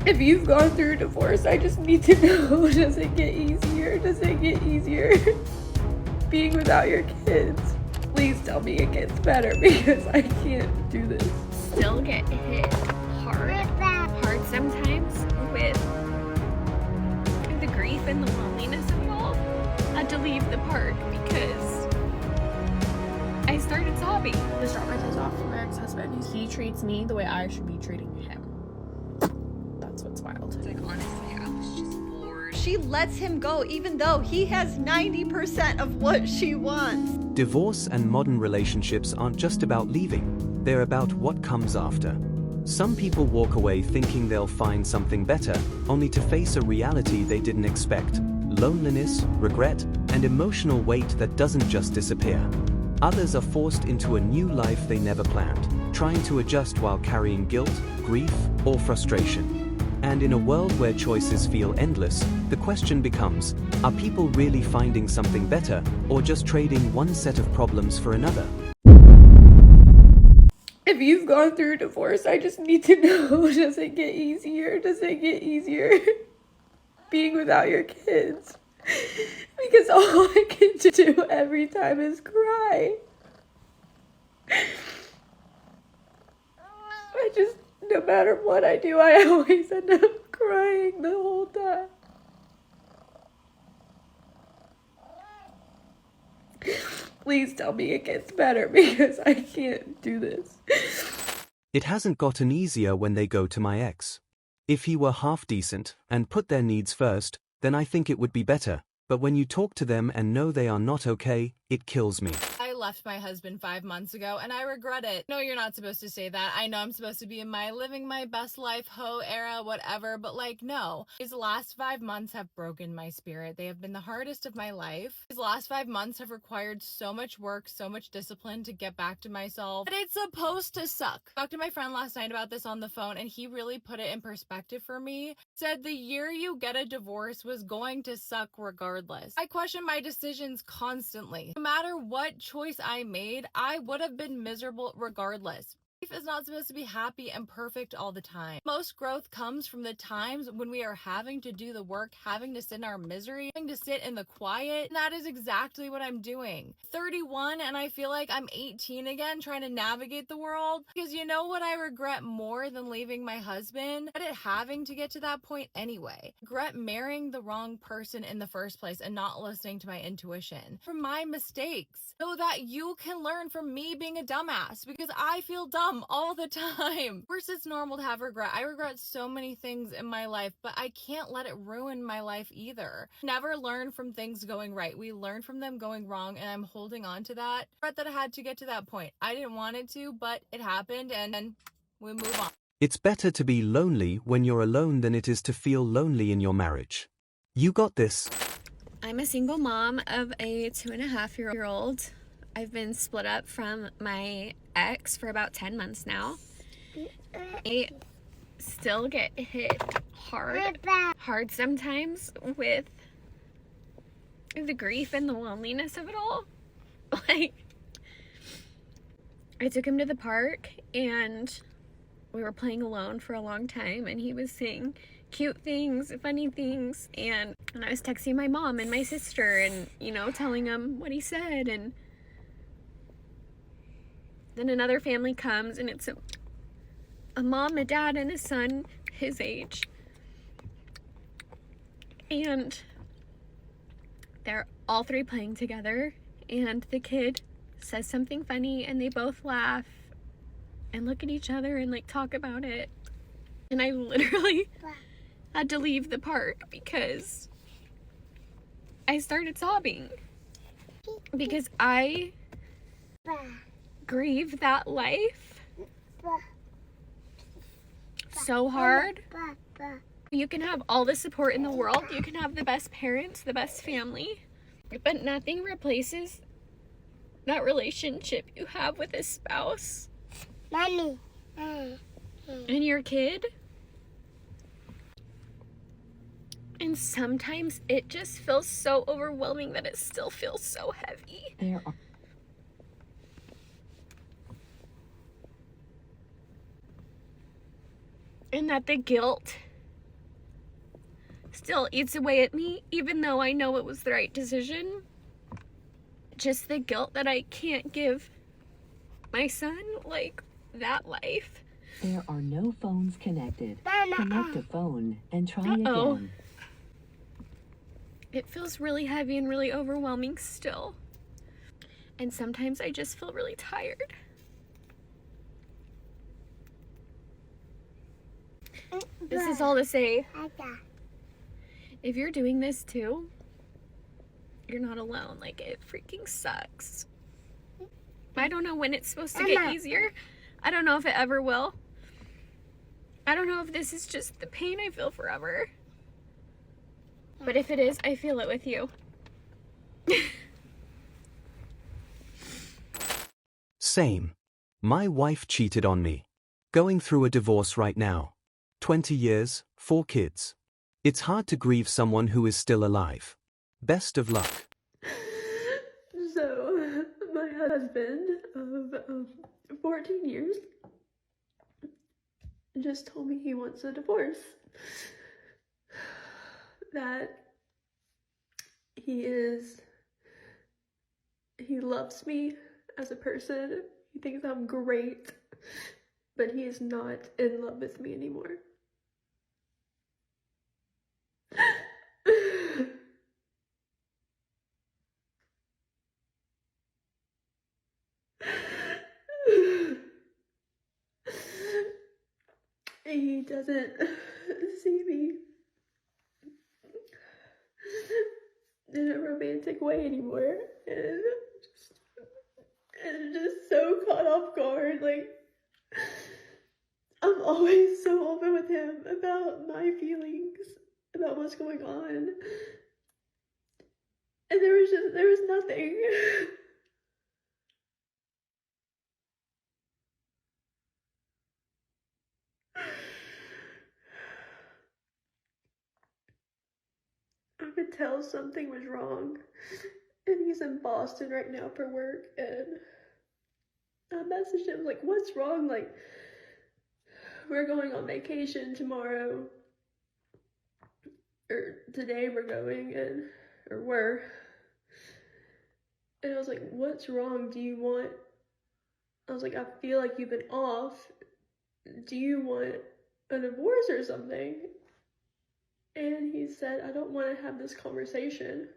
If you've gone through a divorce, I just need to know, does it get easier? Does it get easier being without your kids? Please tell me it gets better because I can't do this. Still get hit hard sometimes with the grief and the loneliness of it all. I had to leave the park because I started sobbing. Just dropped my kids off for my ex-husband. He treats me the way I should be treating him. That's what's wild. Like, honestly, I was just bored. She lets him go even though he has 90% of what she wants. Divorce and modern relationships aren't just about leaving, they're about what comes after. Some people walk away thinking they'll find something better, only to face a reality they didn't expect: loneliness, regret, and emotional weight that doesn't just disappear. Others are forced into a new life they never planned, trying to adjust while carrying guilt, grief, or frustration. And in a world where choices feel endless, the question becomes, are people really finding something better, or just trading one set of problems for another? If you've gone through a divorce, I just need to know, does it get easier? Does it get easier being without your kids? Because all I can do every time is cry. No matter what I do, I always end up crying the whole time. Please tell me it gets better because I can't do this. It hasn't gotten easier when they go to my ex. If he were half decent and put their needs first, then I think it would be better. But when you talk to them and know they are not okay, it kills me. I left my husband 5 months ago and I regret it. No, you're not supposed to say that. I know I'm supposed to be in my living my best life, hoe era, whatever, but like, no. These last 5 months have broken my spirit. They have been the hardest of my life. These last 5 months have required so much work, so much discipline to get back to myself. But it's supposed to suck. I talked to my friend last night about this on the phone and he really put it in perspective for me. Said the year you get a divorce was going to suck regardless. I question my decisions constantly. No matter what choice I made, I would have been miserable regardless. Life is not supposed to be happy and perfect all the time. Most growth comes from the times when we are having to do the work, having to sit in our misery, having to sit in the quiet. And that is exactly what I'm doing. 31 and I feel like I'm 18 again trying to navigate the world. Because you know what I regret more than leaving my husband? It having to get to that point anyway. I regret marrying the wrong person in the first place and not listening to my intuition. From my mistakes. So that you can learn from me being a dumbass. Because I feel dumb all the time. Of course, it's normal to have regret. I regret so many things in my life, but I can't let it ruin my life either. Never learn from things going right. We learn from them going wrong, and I'm holding on to that. I regret that I had to get to that point. I didn't want it to, but it happened, and then we move on. It's better to be lonely when you're alone than it is to feel lonely in your marriage. You got this. I'm a single mom of a 2.5-year-old. I've been split up from my ex for about 10 months now. I still get hit hard sometimes with the grief and the loneliness of it all. Like, I took him to the park and we were playing alone for a long time and he was saying cute things, funny things, and I was texting my mom and my sister and, you know, telling them what he said, and then another family comes and it's a mom, a dad, and a son his age. And they're all three playing together and the kid says something funny and they both laugh and look at each other and like talk about it. And I literally had to leave the park because I started sobbing. Because I grieve that life so hard. You can have all the support in the world, you can have the best parents, the best family, but nothing replaces that relationship you have with a spouse and your kid. And sometimes it just feels so overwhelming that it still feels so heavy. Yeah. And that the guilt still eats away at me, even though I know it was the right decision. Just the guilt that I can't give my son, like, that life. There are no phones connected. Connect a phone and try Uh-oh. again. It feels really heavy and really overwhelming still. And sometimes I just feel really tired. This is all to say, if you're doing this too, you're not alone. Like, it freaking sucks. I don't know when it's supposed to get easier. I don't know if it ever will. I don't know if this is just the pain I feel forever. But if it is, I feel it with you. Same. My wife cheated on me. Going through a divorce right now. 20 years, 4 kids. It's hard to grieve someone who is still alive. Best of luck. So, my husband of 14 years just told me he wants a divorce. That he loves me as a person. He thinks I'm great, but he is not in love with me anymore. He doesn't see me in a romantic way anymore, and just so caught off guard. Like, I'm always so open with him about my feelings, about what's going on, and there was nothing. I could tell something was wrong, and he's in Boston right now for work, and I messaged him, like, what's wrong? Like, we're going on vacation tomorrow, or today we're going, and I was like, what's wrong? I was like, I feel like you've been off. Do you want a divorce or something? And he said, I don't want to have this conversation.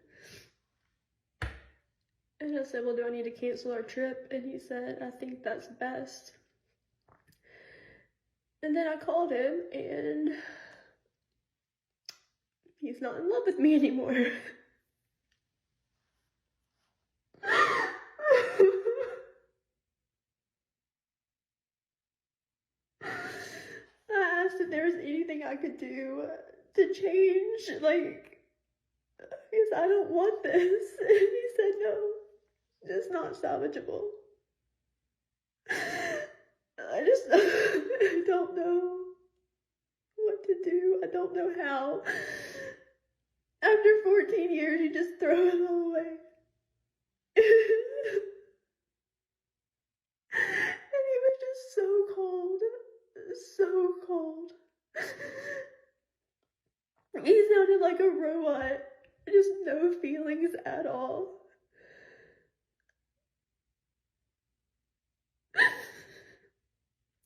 And I said, well, do I need to cancel our trip? And he said, I think that's best. And then I called him, and he's not in love with me anymore. I asked if there was anything I could do to change, like, because I don't want this. And he said, no, it's not salvageable. I don't know what to do. I don't know how. After 14 years, you just throw it all away. And he was just so cold. So cold. He sounded like a robot. Just no feelings at all.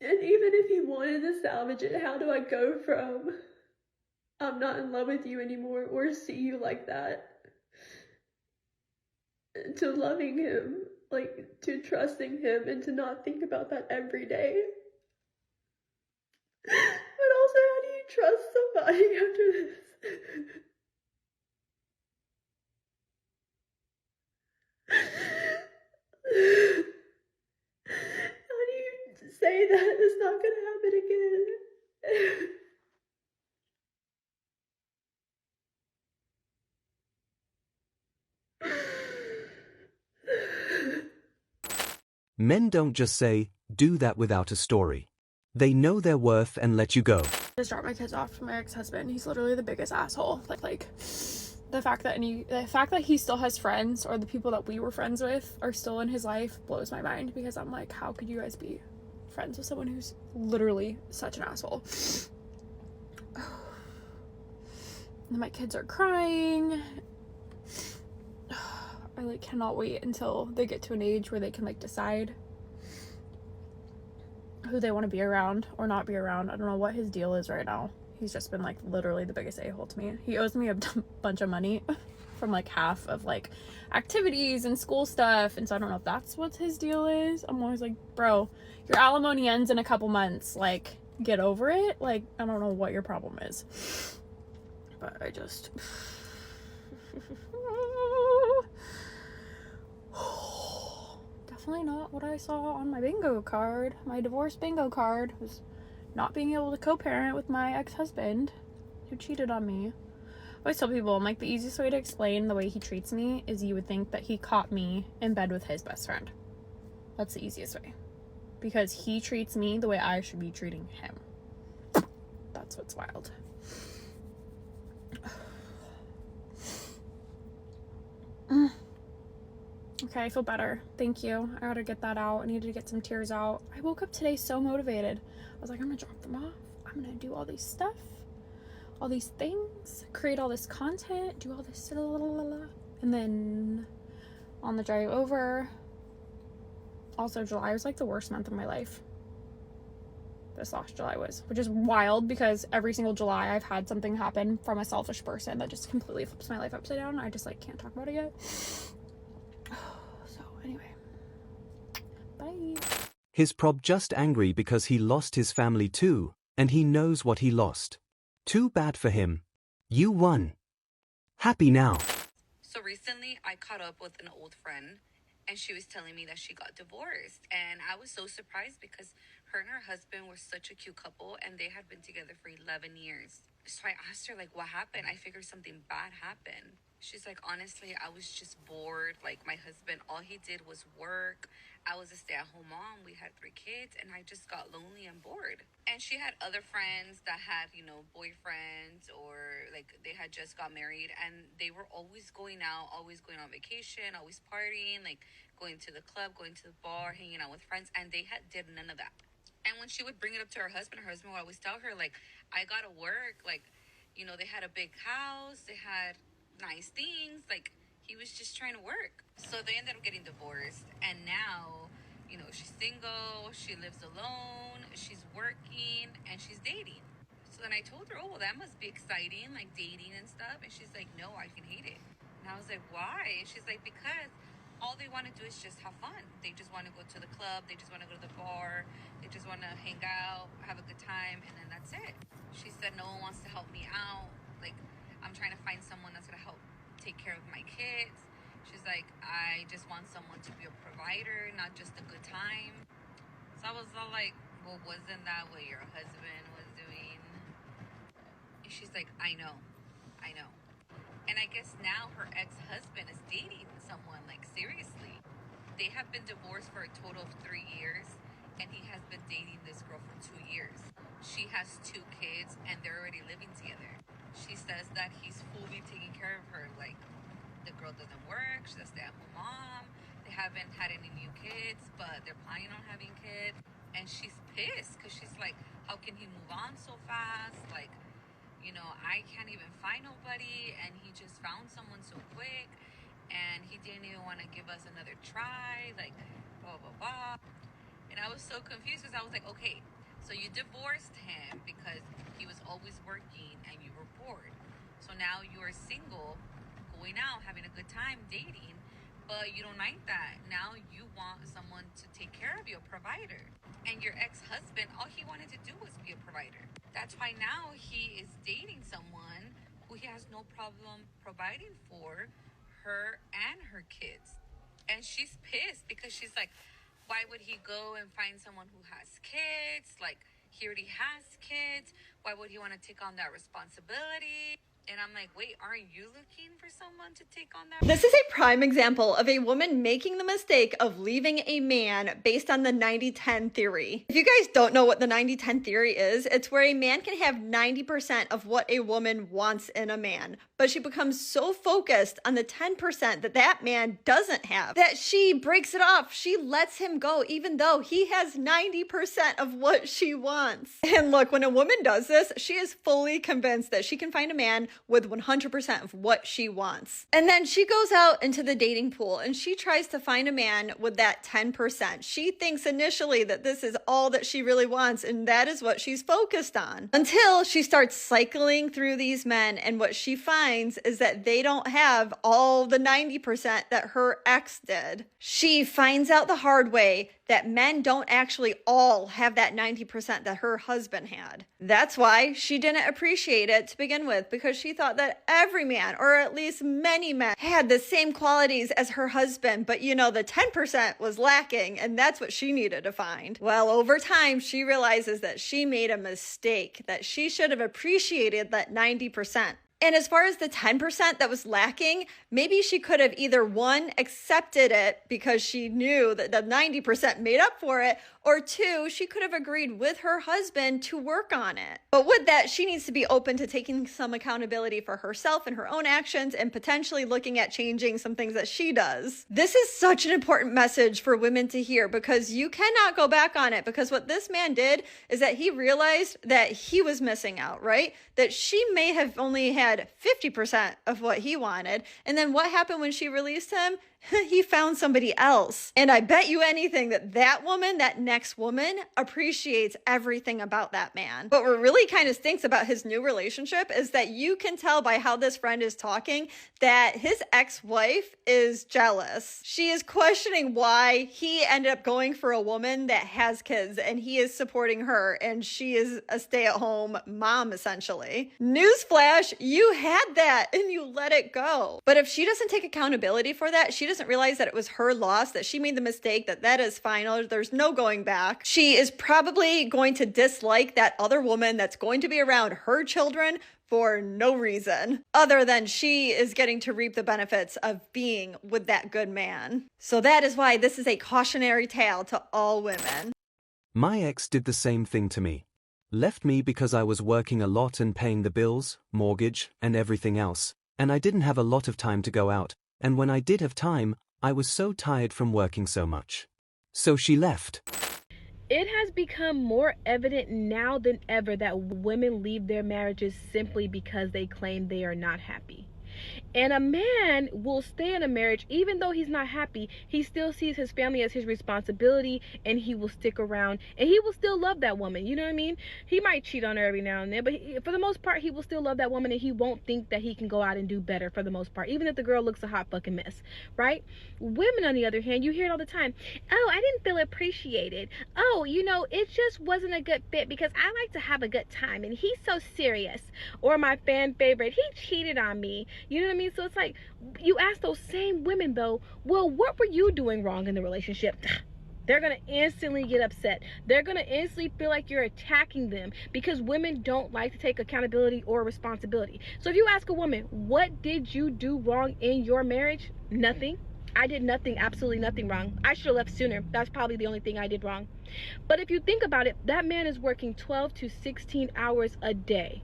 And even if he wanted to salvage it, how do I go from I'm not in love with you anymore or see you like that to loving him, like, to trusting him and to not think about that every day? But also, how do you trust somebody after this? How do you say that it's not going to happen again? Men don't just say, do that without a story. They know their worth and let you go. Just dropped my kids off to my ex-husband. He's literally the biggest asshole. Like the fact that he still has friends, or the people that we were friends with are still in his life, blows my mind, because I'm like, how could you guys be friends with someone who's literally such an asshole? And my kids are crying. I like cannot wait until they get to an age where they can like decide who they want to be around or not be around. I don't know what his deal is right now. He's just been like literally the biggest a-hole to me. He owes me a bunch of money from like half of like activities and school stuff, and so I don't know if that's what his deal is. I'm always like, bro, your alimony ends in a couple months, like get over it. Like I don't know what your problem is, but I just definitely not what I saw on my bingo card. My divorce bingo card was not being able to co-parent with my ex-husband who cheated on me. I always tell people, I'm like, the easiest way to explain the way he treats me is you would think that he caught me in bed with his best friend. That's the easiest way. Because he treats me the way I should be treating him. That's what's wild. Okay, I feel better. Thank you. I gotta get that out. I needed to get some tears out. I woke up today so motivated. I was like, I'm gonna drop them off. I'm gonna do all these stuff, all these things, create all this content, do all this, and then on the drive over. Also, July was like the worst month of my life. This last July was, which is wild because every single July I've had something happen from a selfish person that just completely flips my life upside down. I just like can't talk about it yet. So anyway, bye. His prob just angry because he lost his family too, and he knows what he lost. Too bad for him. You won. Happy now. So recently I caught up with an old friend and she was telling me that she got divorced, and I was so surprised because her and her husband were such a cute couple and they had been together for 11 years. So I asked her, like, what happened? I figured something bad happened. She's like, honestly, I was just bored. Like, my husband, all he did was work. I was a stay-at-home mom. We had 3 kids, and I just got lonely and bored. And she had other friends that had, you know, boyfriends, or like they had just got married, and they were always going out, always going on vacation, always partying, like going to the club, going to the bar, hanging out with friends, and they did none of that. And when she would bring it up to her husband would always tell her, like, I gotta work. Like, you know, they had a big house, they had nice things, like he was just trying to work. So they ended up getting divorced, and now, you know, she's single, she lives alone, she's working, and she's dating. So then I told her, oh, well, that must be exciting, like dating and stuff. And she's like, no, I can hate it. And I was like, why? And she's like, because all they want to do is just have fun. They just want to go to the club, they just want to go to the bar, they just want to hang out, have a good time, and then that's it. She said, no one wants to help me out. Like, I'm trying to find someone that's going to help take care of my kids. She's like, I just want someone to be a provider, not just a good time. So I was all like, well, wasn't that what your husband was doing? And she's like, I know. And I guess now her ex-husband is dating someone, like, seriously. They have been divorced for a total of 3 years, and he has been dating this girl for 2 years. She has 2 kids, and they're already living together. She says that he's fully taking care of her. Like, the girl doesn't work, she's a stay-at-home mom. They haven't had any new kids, but they're planning on having kids. And she's pissed because she's like, how can he move on so fast? Like, you know, I can't even find nobody, and he just found someone so quick, and he didn't even want to give us another try, like, blah, blah, blah. And I was so confused because I was like, okay, so you divorced him because he was always working and you were bored. So now you are single, going out, having a good time, dating, but you don't like that. Now you want someone to take care of you, a provider. And your ex-husband, all he wanted to do was be a provider. That's why now he is dating someone who he has no problem providing for her and her kids. And she's pissed because she's like, why would he go and find someone who has kids? Like, he already has kids. Why would he want to take on that responsibility? And I'm like, wait, aren't you looking for someone to take on that? This is a prime example of a woman making the mistake of leaving a man based on the 90-10 theory. If you guys don't know what the 90-10 theory is, it's where a man can have 90% of what a woman wants in a man, but she becomes so focused on the 10% that that man doesn't have that she breaks it off. She lets him go even though he has 90% of what she wants. And look, when a woman does this, she is fully convinced that she can find a man with 100% of what she wants. And then she goes out into the dating pool and she tries to find a man with that 10%. She thinks initially that this is all that she really wants, and that is what she's focused on. Until she starts cycling through these men, and what she finds is that they don't have all the 90% that her ex did. She finds out the hard way that men don't actually all have that 90% that her husband had. That's why she didn't appreciate it to begin with, because she thought that every man, or at least many men, had the same qualities as her husband, but you know, the 10% was lacking, and that's what she needed to find. Well, over time, she realizes that she made a mistake, that she should have appreciated that 90%. And as far as the 10% that was lacking, maybe she could have either one, accepted it because she knew that the 90% made up for it, or two, she could have agreed with her husband to work on it. But with that, she needs to be open to taking some accountability for herself and her own actions, and potentially looking at changing some things that she does. This is such an important message for women to hear, because you cannot go back on it, because what this man did is that he realized that he was missing out, right? That she may have only had 50% of what he wanted. And then what happened when she released him? He found somebody else. And I bet you anything that that woman, that next woman, appreciates everything about that man. But what really kind of stinks about his new relationship is that you can tell by how this friend is talking that his ex-wife is jealous. She is questioning why he ended up going for a woman that has kids, and he is supporting her, and she is a stay-at-home mom, essentially. Newsflash, you had that and you let it go. But if she doesn't take accountability for that, she doesn't realize that it was her loss, that she made the mistake, that is final, there's no going back. She is probably going to dislike that other woman that's going to be around her children for no reason other than she is getting to reap the benefits of being with that good man. So that is why this is a cautionary tale to all women. My ex did the same thing to me. Left me because I was working a lot and paying the bills, mortgage, and everything else, and I didn't have a lot of time to go out. And when I did have time, I was so tired from working so much. So she left. It has become more evident now than ever that women leave their marriages simply because they claim they are not happy. And a man will stay in a marriage even though he's not happy. He still sees his family as his responsibility, and he will stick around, and he will still love that woman. You know what I mean? He might cheat on her every now and then, but for the most part, he will still love that woman, and he won't think that he can go out and do better for the most part, even if the girl looks a hot fucking mess, right? Women, on the other hand, you hear it all the time. Oh, I didn't feel appreciated. Oh, you know, it just wasn't a good fit because I like to have a good time, and he's so serious. Or my fan favorite, he cheated on me. You know what I mean? So it's like, you ask those same women though, well, what were you doing wrong in the relationship? They're going to instantly get upset. They're going to instantly feel like you're attacking them, because women don't like to take accountability or responsibility. So if you ask a woman, what did you do wrong in your marriage? Nothing. I did nothing, absolutely nothing wrong. I should have left sooner. That's probably the only thing I did wrong. But if you think about it, that man is working 12 to 16 hours a day,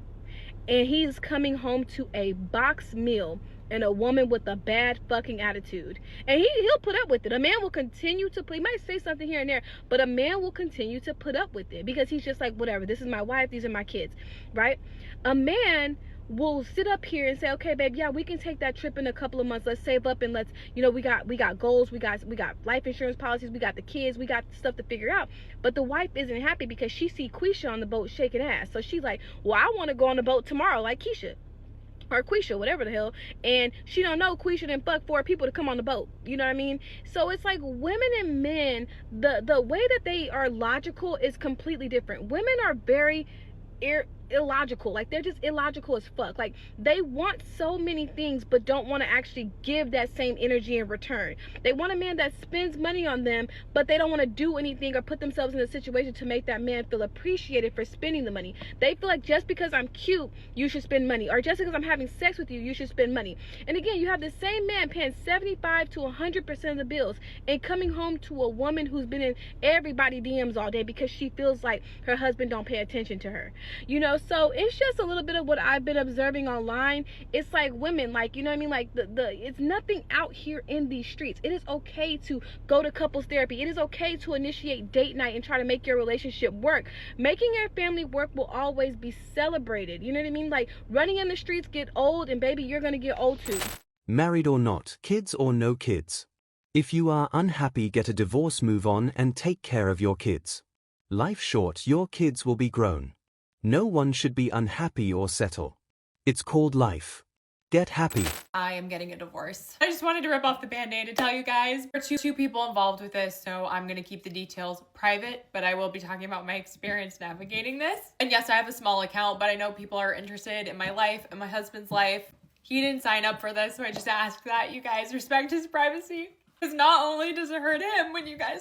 and he's coming home to a box meal and a woman with a bad fucking attitude. And he'll put up with it. A man will continue to, he might say something here and there, but a man will continue to put up with it, because he's just like, whatever, this is my wife, these are my kids, right? A man will sit up here and say, okay, babe, yeah, we can take that trip in a couple of months. Let's save up, and let's, you know, we got goals, we got life insurance policies, we got the kids, we got stuff to figure out. But the wife isn't happy because she see Quisha on the boat shaking ass. So she's like, well, I want to go on the boat tomorrow like Keisha. Or Quisha, whatever the hell. And she don't know Quisha didn't fuck 4 people to come on the boat. You know what I mean? So it's like women and men, the way that they are logical is completely different. Women are very illogical. Like, they're just illogical as fuck. Like, they want so many things but don't want to actually give that same energy in return. They want a man that spends money on them, but they don't want to do anything or put themselves in a situation to make that man feel appreciated for spending the money. They feel like just because I'm cute, you should spend money, or just because I'm having sex with you, you should spend money. And again, you have the same man paying 75 to 100% of the bills and coming home to a woman who's been in everybody DMs all day because she feels like her husband don't pay attention to her. You know, So it's just a little bit of what I've been observing online. It's like women, like, you know what I mean, like it's nothing out here in these streets. It is okay to go to couples therapy. It is okay to initiate date night and try to make your relationship work. Making your family work will always be celebrated. You know what I mean? Like, running in the streets get old, and baby, you're gonna get old too. Married or not, kids or no kids. If you are unhappy, get a divorce, move on, and take care of your kids. Life's short, your kids will be grown. No one should be unhappy or settle. It's called life. Get happy. I am getting a divorce. I just wanted to rip off the band-aid to tell you guys. There are two people involved with this, so I'm gonna keep the details private, but I will be talking about my experience navigating this. And yes, I have a small account, but I know people are interested in my life and my husband's life. He didn't sign up for this, so I just ask that you guys respect his privacy. Because not only does it hurt him when you guys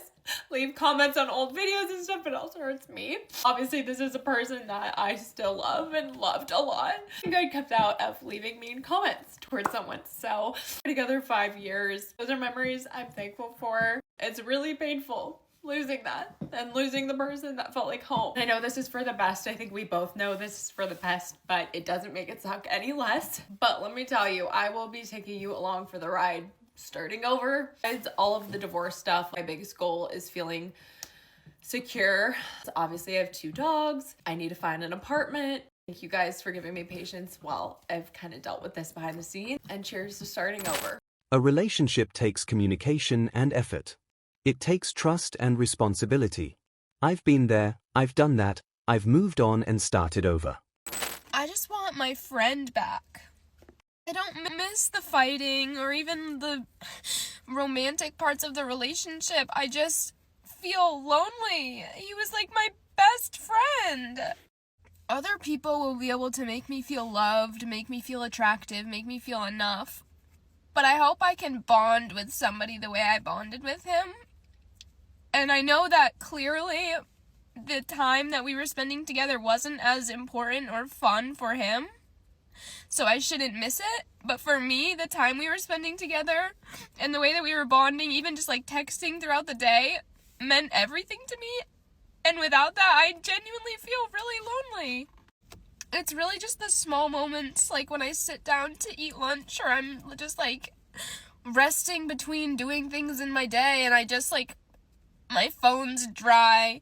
leave comments on old videos and stuff, but it also hurts me. Obviously, this is a person that I still love and loved a lot. I think I kept out of leaving mean comments towards someone. So, we're together 5 years. Those are memories I'm thankful for. It's really painful losing that and losing the person that felt like home. I know this is for the best. I think we both know this is for the best, but it doesn't make it suck any less. But let me tell you, I will be taking you along for the ride. Starting over. It's all of the divorce stuff. My biggest goal is feeling secure. So obviously I have 2 dogs. I need to find an apartment. Thank you guys for giving me patience while I've kind of dealt with this behind the scenes. And cheers to starting over. A relationship takes communication and effort. It takes trust and responsibility. I've been there, I've done that, I've moved on and started over. I just want my friend back. I don't miss the fighting or even the romantic parts of the relationship. I just feel lonely. He was like my best friend. Other people will be able to make me feel loved, make me feel attractive, make me feel enough. But I hope I can bond with somebody the way I bonded with him. And I know that clearly the time that we were spending together wasn't as important or fun for him. So I shouldn't miss it. But for me, the time we were spending together and the way that we were bonding, even just like texting throughout the day, meant everything to me. And without that, I genuinely feel really lonely. It's really just the small moments, like when I sit down to eat lunch or I'm just like resting between doing things in my day and I just like, my phone's dry.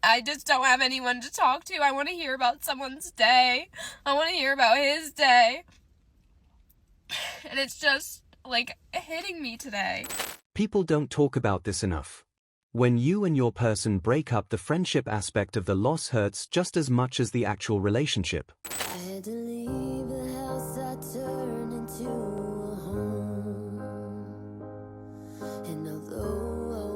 I just don't have anyone to talk to. I want to hear about someone's day. I want to hear about his day. And it's just, like, hitting me today. People don't talk about this enough. When you and your person break up, the friendship aspect of the loss hurts just as much as the actual relationship. I had to leave the house I turned into a home. And although I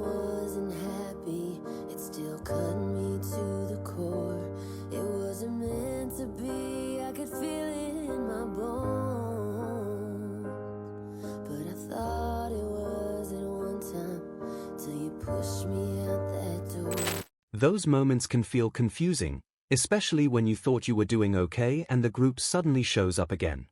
wasn't happy, it still cut me to the core. It wasn't meant to be, I could feel it in my bones. But I thought it was at one time, till you pushed me out that door. Those moments can feel confusing, especially when you thought you were doing okay and the group suddenly shows up again.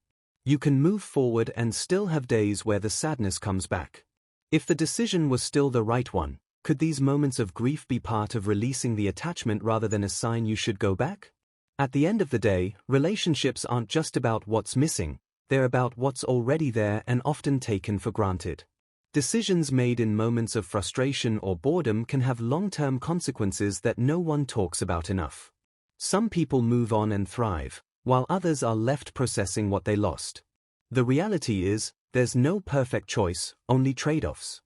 You can move forward and still have days where the sadness comes back. If the decision was still the right one, could these moments of grief be part of releasing the attachment rather than a sign you should go back? At the end of the day, relationships aren't just about what's missing, they're about what's already there and often taken for granted. Decisions made in moments of frustration or boredom can have long-term consequences that no one talks about enough. Some people move on and thrive, while others are left processing what they lost. The reality is, there's no perfect choice, only trade-offs.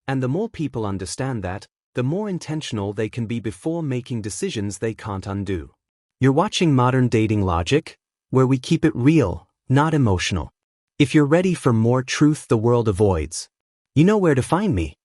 And the more people understand that, the more intentional they can be before making decisions they can't undo. You're watching Modern Dating Logic, where we keep it real, not emotional. If you're ready for more truth the world avoids, you know where to find me.